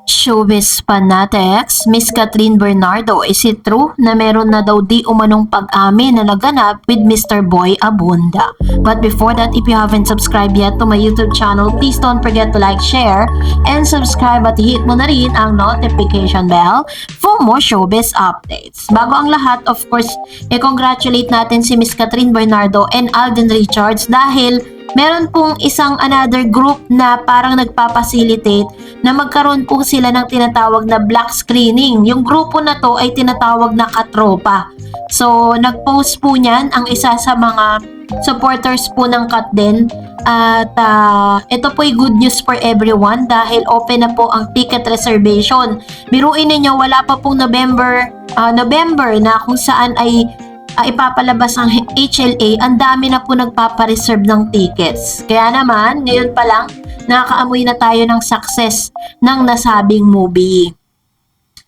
Showbiz fanatics, Miss Catherine Bernardo, is it true na meron na daw di umanong pag-amin na naganap with Mr. Boy Abunda? But before that, if you haven't subscribed yet to my YouTube channel, please don't forget to like, share, and subscribe at hit mo na rin ang notification bell for more showbiz updates. Bago ang lahat, of course, i-congratulate natin si Miss Catherine Bernardo and Alden Richards dahil meron pong isang another group na parang nagpapacilitate na magkaroon po sila ng tinatawag na black screening. Yung grupo na to ay tinatawag na Katropa. So, nag-post po niyan ang isa sa mga supporters po ng Katden. At ito po ay good news for everyone dahil open na po ang ticket reservation. Biruin ninyo, wala pa pong November na kung saan ay ipapalabas ang HLA, ang dami na po nagpapareserve ng tickets. Kaya naman, ngayon pa lang, nakakaamoy na tayo ng success ng nasabing movie.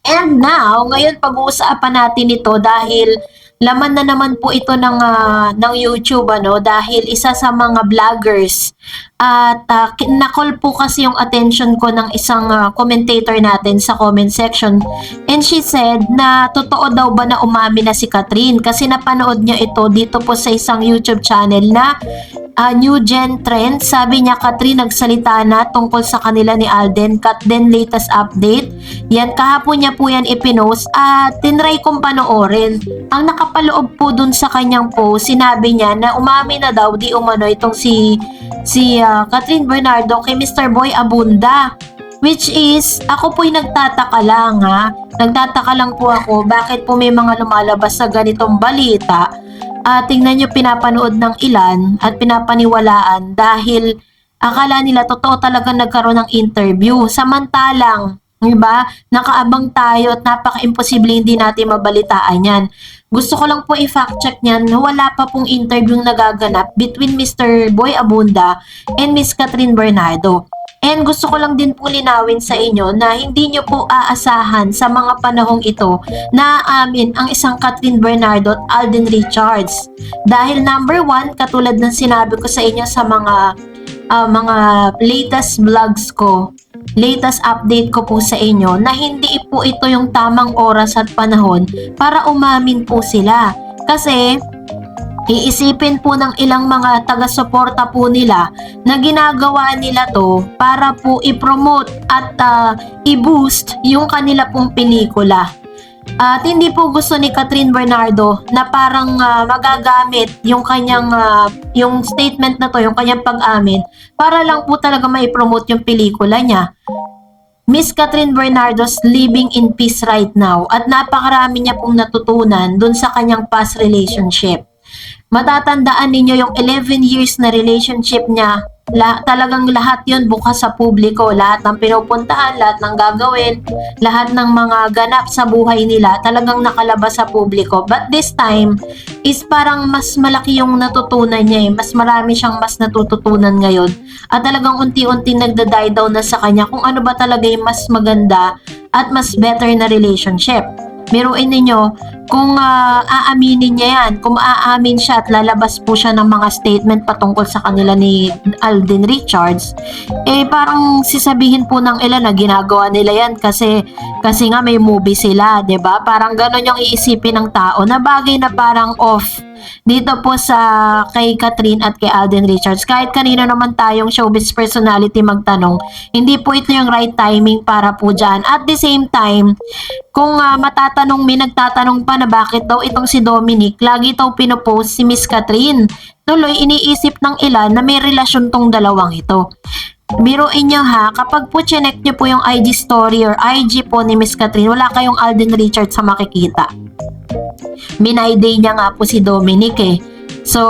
And now, ngayon pag-uusapan natin ito dahil laman na naman po ito ng YouTube dahil isa sa mga vloggers at nakol po kasi yung attention ko ng isang commentator natin sa comment section, and she said na totoo daw ba na umamin na si Catherine kasi napanood niya ito dito po sa isang YouTube channel na New Gen Trend. Sabi niya, Catherine nagsalita na tungkol sa kanila ni Alden, Katden latest update. Yan, kahapon niya po yan ipinost at tinry kong panoorin. Ang nakapaloob po dun sa kanyang post, sinabi niya na umamin na daw di umano itong si Catherine Bernardo kay Mr. Boy Abunda. Which is, ako po'y nagtataka lang Nagtataka lang po ako bakit po may mga lumalabas sa ganitong balita. Tingnan nyo, pinapanood ng ilan at pinapaniwalaan dahil akala nila totoo talaga nagkaroon ng interview. Samantalang, diba, nakaabang tayo at napaka-imposible hindi natin mabalitaan yan. Gusto ko lang po i-fact check niyan na wala pa pong interview nagaganap between Mr. Boy Abunda and Miss Catherine Bernardo. And gusto ko lang din po linawin sa inyo na hindi nyo po aasahan sa mga panahong ito na aamin ang isang Catherine Bernardo at Alden Richards. Dahil number one, katulad ng sinabi ko sa inyo sa mga latest vlogs ko, latest update ko po sa inyo, na hindi po ito yung tamang oras at panahon para umamin po sila. Kasi iisipin po ng ilang mga taga-suporta po nila na ginagawa nila to para po i-promote at i-boost yung kanila pong pelikula. At hindi po gusto ni Catherine Bernardo na parang magagamit yung kanyang yung statement na to, yung kanyang pag-amin para lang po talaga mai-promote yung pelikula niya. Miss Catherine Bernardo's living in peace right now at napakarami niya pong natutunan dun sa kanyang past relationship. Matatandaan ninyo yung 11 years na relationship niya, talagang lahat yon bukas sa publiko, lahat ng pinupuntahan, lahat ng gagawin, lahat ng mga ganap sa buhay nila talagang nakalabas sa publiko. But this time is parang mas malaki yung natutunan niya mas marami siyang mas natututunan ngayon at talagang unti-unti nagda-die down na sa kanya kung ano ba talaga yung mas maganda at mas better na relationship. Biruin ninyo, kung aaminin niya yan, kung aamin siya at lalabas po siya ng mga statement patungkol sa kanila ni Alden Richards, parang sisabihin po ng ilan na ginagawa nila yan kasi nga may movie sila, 'di ba? Parang gano'n yung iisipin ng tao na bagay na parang off dito po sa kay Catherine at kay Alden Richards. Kahit kanino naman tayong showbiz personality magtanong, hindi po ito yung right timing para po dyan. At the same time, kung may nagtatanong pa na bakit daw itong si Dominic, lagi daw pinopost si Miss Catherine. Tuloy, iniisip ng ilan na may relasyon tong dalawang ito. Biruin nyo kapag po chinek nyo po yung IG story or IG po ni Miss Catherine, wala kayong Alden Richards sa makikita. Minayday niya nga po si Dominic So,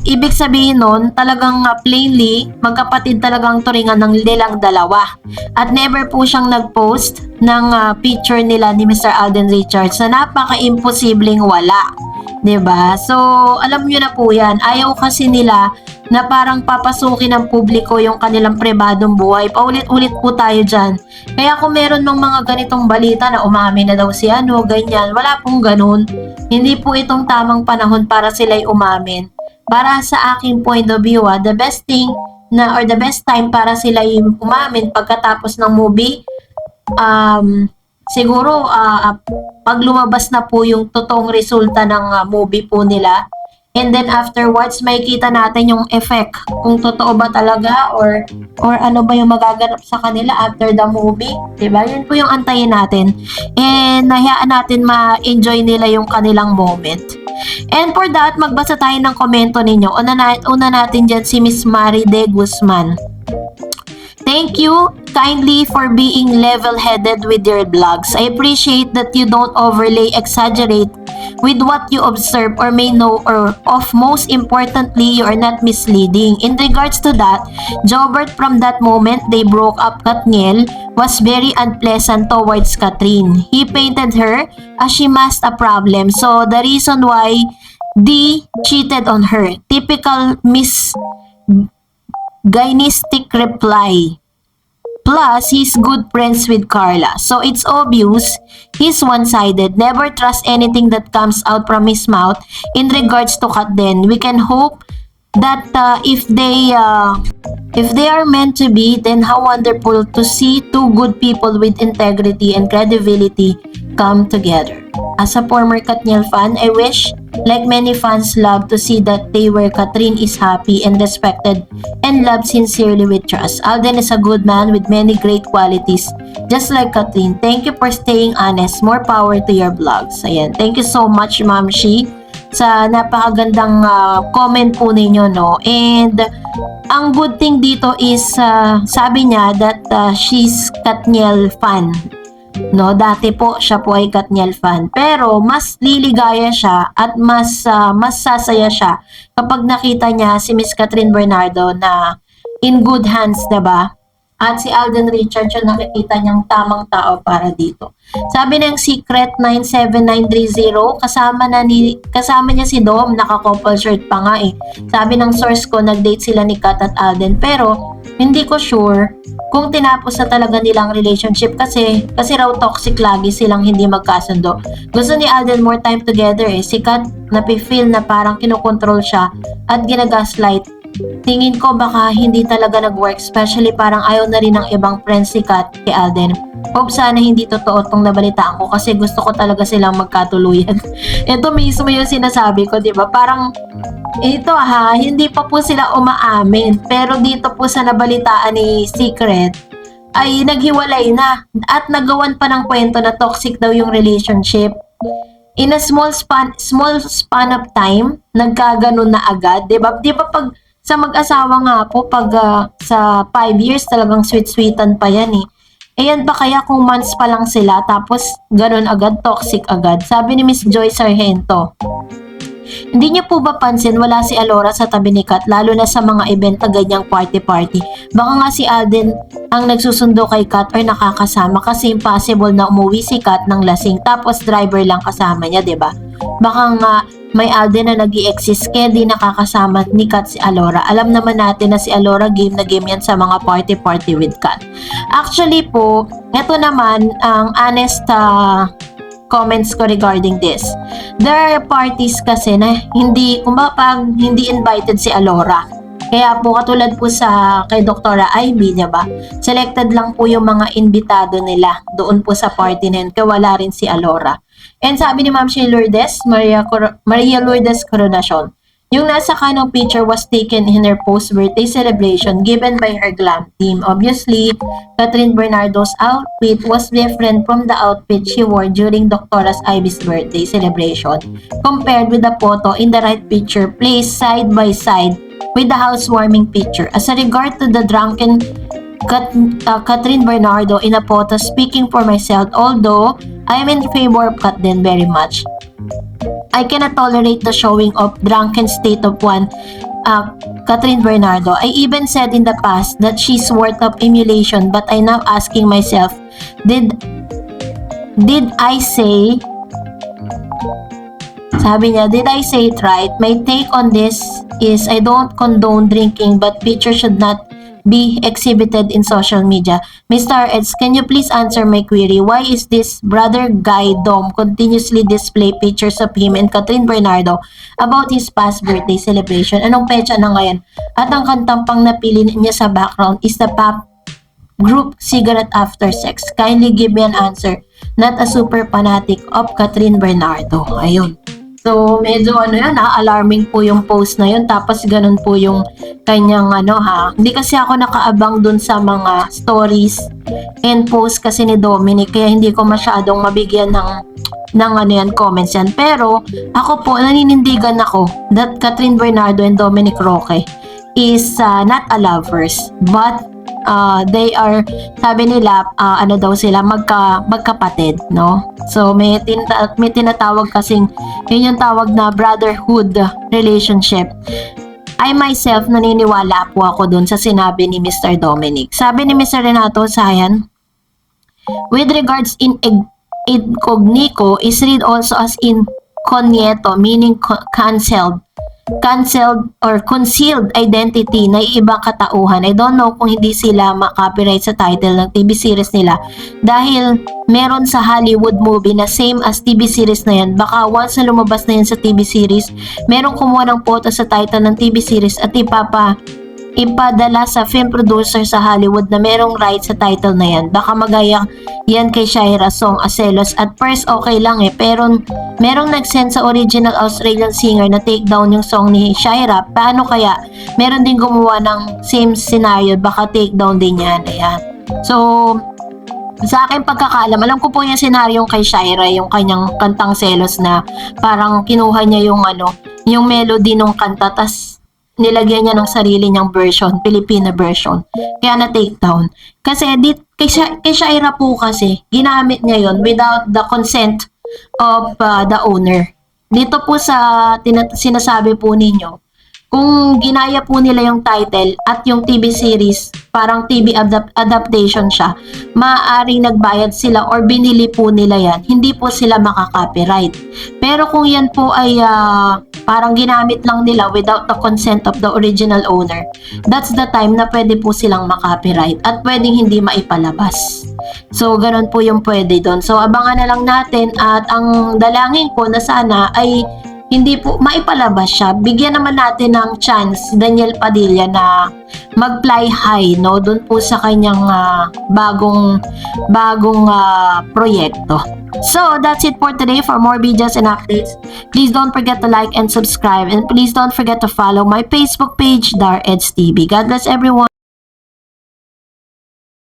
ibig sabihin nun, talagang plainly, magkapatid talagang turingan ng nilang dalawa. At never po siyang nag-post ng picture nila ni Mr. Alden Richards na napaka-imposibleng wala. 'Di ba? So, alam niyo na po 'yan. Ayaw kasi nila na parang papasukin ng publiko yung kanilang pribadong buhay. Paulit-ulit po tayo diyan. Kaya kung meron ng mga ganitong balita na umamin na daw si ganyan, wala pong ganun. Hindi po itong tamang panahon para sila'y umamin. Para sa aking point of view, the best thing or the best time para sila'y umamin pagkatapos ng movie siguro pag lumabas na po yung totoong resulta ng movie po nila, and then afterwards makikita natin yung effect kung totoo ba talaga or ano ba yung magaganap sa kanila after the movie, 'di ba? Yun po yung antayin natin. And hayaan natin ma-enjoy nila yung kanilang moment. And for that, magbasa tayo ng komento ninyo. Una natin dyan si Miss Mari De Guzman. Thank you kindly for being level-headed with your blogs. I appreciate that you don't overlay exaggerate with what you observe or may know or of. Most importantly, you are not misleading. In regards to that, Jobert, from that moment they broke up, Katniel was very unpleasant towards Katrin. He painted her as she masked a problem. So the reason why D cheated on her. Typical Miss Gynistic reply. Plus, he's good friends with Carla. So it's obvious he's one-sided. Never trust anything that comes out from his mouth in regards to Kat then. We can hope that if they are meant to be, then how wonderful to see two good people with integrity and credibility come together. As a former Katniel fan, I wish, like many fans, love to see that they where Katrin is happy and respected and loved sincerely with trust. Alden is a good man with many great qualities, just like Katrin. Thank you for staying honest. More power to your vlogs. Ayan. Thank you so much, Ma'am Shi, sa napakagandang comment po ninyo, no? And ang good thing dito is sabi niya that she's Katniel fan. No, dati po siya po ay Katniel fan. Pero mas liligaya siya at mas sasaya siya kapag nakita niya si Miss Katrin Bernardo na in good hands, 'di ba? At si Alden Richards yung nakikita niyang tamang tao para dito. Sabi ng Secret 97930, kasama niya si Dom, naka-couple shirt pa nga eh. Sabi ng source ko, nag-date sila ni Kat at Alden, pero hindi ko sure kung tinapos na talaga nilang relationship kasi raw toxic lagi silang hindi magkasundo. Gusto ni Alden more time together eh. Si Kat napifeel na parang kinokontrol siya at ginagaslight. Tingin ko baka hindi talaga nag-work, especially parang ayaw na rin ng ibang friends si Kat kay Alden. Hope sana hindi totoo tong nabalitaan ko kasi gusto ko talaga silang magkatuluyan. Ito mismo yung sinasabi ko, di ba? Parang ito hindi pa po sila umaamin. Pero dito po sa nabalitaan ni Secret ay naghiwalay na at nagawan pa ng kwento na toxic daw yung relationship. In a small span of time, nagkaganon na agad, 'di ba? 'Di ba pag sa mag-asawa nga po, pag sa 5 years talagang sweet-sweetan pa yan eh. Ayan pa kaya kung months pa lang sila tapos ganon agad, toxic agad. Sabi ni Miss Joy Sargento, hindi niyo po ba pansin wala si Alora sa tabi ni Kat lalo na sa mga event na ganyang party-party? Baka nga si Alden ang nagsusundo kay Kat or nakakasama kasi impossible na umuwi si Kat ng lasing tapos driver lang kasama niya, 'di ba? Baka nga may Alden na nag-i-exist kaya di nakakasama ni Kat si Alora. Alam naman natin na si Alora game na game yan sa mga party-party with Kat. Actually po, eto naman ang honest comments ko regarding this. There are parties kasi na hindi, pag hindi invited si Alora. Kaya po katulad po sa kay Dr. Ivy, diba? Selected lang po yung mga invitado nila doon po sa party na yun. Kaya wala rin si Alora. And sabi ni Ma'am Shea Lourdes, Maria Lourdes Coronacion, yung nasa kanong picture was taken in her post-birthday celebration given by her glam team. Obviously, Katrin Bernardo's outfit was different from the outfit she wore during Dr. Ivy's birthday celebration compared with the photo in the right picture placed side by side with the housewarming picture. As a regard to the drunken Katrin Bernardo in a photo, speaking for myself, although I am in favor of Kat then very much, I cannot tolerate the showing of drunken state of one Katrin Bernardo. I even said in the past that she's worth of emulation, but I now asking myself, did I say, sabi niya, did I say it right? My take on this is I don't condone drinking, but pictures should not be exhibited in social media. Mr. Eds, can you please answer my query? Why is this brother Guy Dom continuously display pictures of him and Katrin Bernardo about his past birthday celebration? Anong petsa na ngayon? At ang kantang pang napili niya sa background is the group cigarette after sex? Kindly give me an answer. Not a super fanatic of Catherine Bernardo. Ayun. So, medyo alarming po yung post na yun. Tapos, ganun po yung kanyang Hindi kasi ako nakaabang dun sa mga stories and post kasi ni Dominic. Kaya hindi ko masyadong mabigyan ng comments yan. Pero, ako po, naninindigan ako that Catherine Bernardo and Dominic Roque is not a lovers. But, they are, sabi nila, daw sila, magkapatid, no? So, may tinatawag kasing, yun yung tawag na brotherhood relationship. I myself, naniniwala po ako dun sa sinabi ni Mr. Dominic. Sabi ni Mr. Renato Sayan, with regards in incognito is read also as incogniito, meaning canceled or concealed identity na ibang katauhan. I don't know kung hindi sila makopyright sa title ng TV series nila dahil meron sa Hollywood movie na same as TV series na yan. Baka once na lumabas na yan sa TV series, merong kumuha ng photo sa title ng TV series at ipadala sa film producer sa Hollywood na merong right sa title na yan. Baka magaya yan kay Shaira Song Aselos. At first okay lang pero merong nag-send sa original Australian singer na take down yung song ni Shaira. Paano kaya? Meron din gumawa ng same scenario, baka take down din yan. Ayan. So, sa akin pagkakaalam, alam ko po yung scenario kay Shaira, yung kanyang kantang Selos na parang kinuha niya yung melody ng kanta, tas nilagyan niya ng sarili niyang version, Filipino version. Kaya na-take down. Kasi kay Shaira po kasi, ginamit niya yon without the consent of the owner. Dito po sa sinasabi po ninyo, kung ginaya po nila yung title at yung TV series, parang TV adaptation siya, maaaring nagbayad sila or binili po nila yan, hindi po sila makaka-copyright. Pero kung yan po ay parang ginamit lang nila without the consent of the original owner, that's the time na pwede po silang makopyright at pwedeng hindi maipalabas. So, ganun po yung pwede doon. So, abangan na lang natin at ang dalangin ko na sana ay hindi po maipalabas siya. Bigyan naman natin ng chance si Daniel Padilla na mag-fly high, no? Doon po sa kanyang bagong proyekto. So, that's it for today. For more videos and updates, please don't forget to like and subscribe. And please don't forget to follow my Facebook page, Dar Eds TV. God bless everyone.